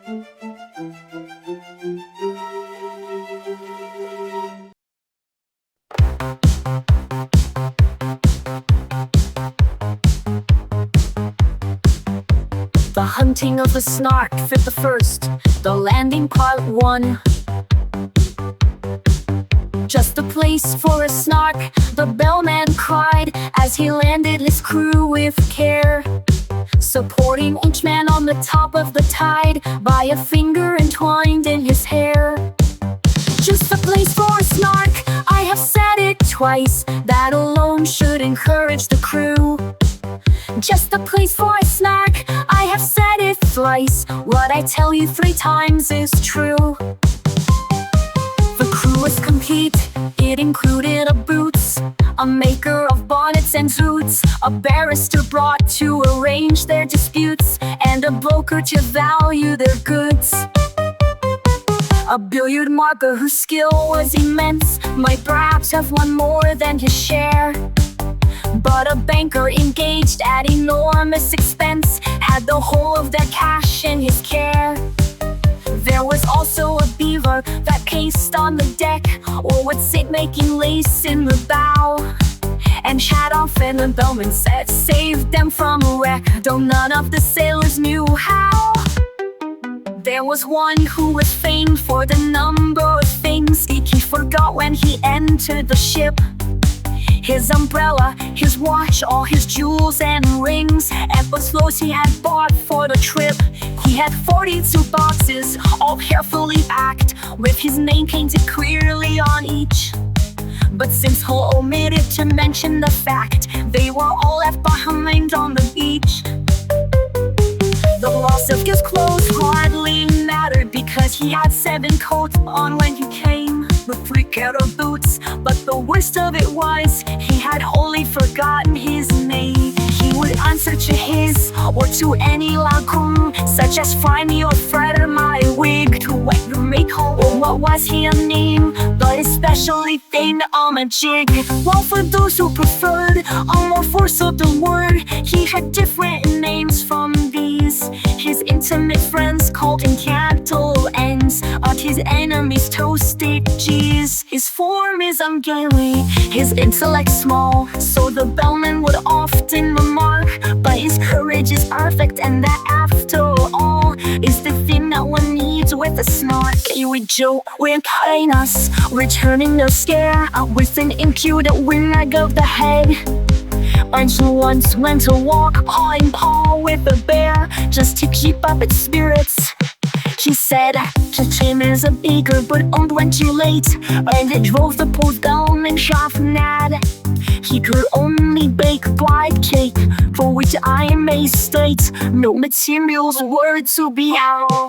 The hunting of the Snark, 5th the 1st, the landing part 1. Just a place for a Snark, the bellman cried as he landed his crew with care, supporting each man on the top of the tide by a finger entwined in his hair. Just a place for a Snark, I have said it twice, that alone should encourage the crew. Just a place for a Snark, I have said it thrice, what I tell you 3 times is true. The crew was complete, it included a boots, a maker of bonnets and suits, a barrister brought to arrange their disputes, and a broker to value their goods. A billiard marker whose skill was immense might perhaps have won more than his share, but a banker engaged at enormous expense had the whole of their cash in his care. There was also a beaver that paced on the deck, or would sit making lace in the bow, and chat often the bellman said saved them from a wreck, though none of the sailors knew how. There was one who was famed for the number of things he forgot when he entered the ship: his umbrella, his watch, all his jewels and rings, and the clothes he had bought for the trip. He had 42 boxes, all carefully packed, with his name painted clearly on each. But since he omitted to mention the fact, they were all left behind on the beach. The loss of his clothes hardly mattered, because he had 7 coats on when he came, with 3 pair of boots. But the worst of it was, he had wholly forgotten his name. He would answer to his, or to any lagoon, such as "Find me or Fred or my wig," to wet your make home, or what was he a name, but especially thin on a jig. While for those who preferred a more forcible word, he had different names from these. His intimate friends called him capital N's, but his enemies toasted G's. His form is ungainly, his intellect small, so the bellman would often remark, but his courage is perfect, and that after all is the thing that one needs with a Snark. He would joke with kindness, returning their stare with an impudent wag of the head. And she once went to walk paw in paw with a bear, just to keep up its spirits. She said Tim is a baker, but owned when too late, and it drove the poor down and shop mad. He could only bake white cake, for which I may state no materials were to be had.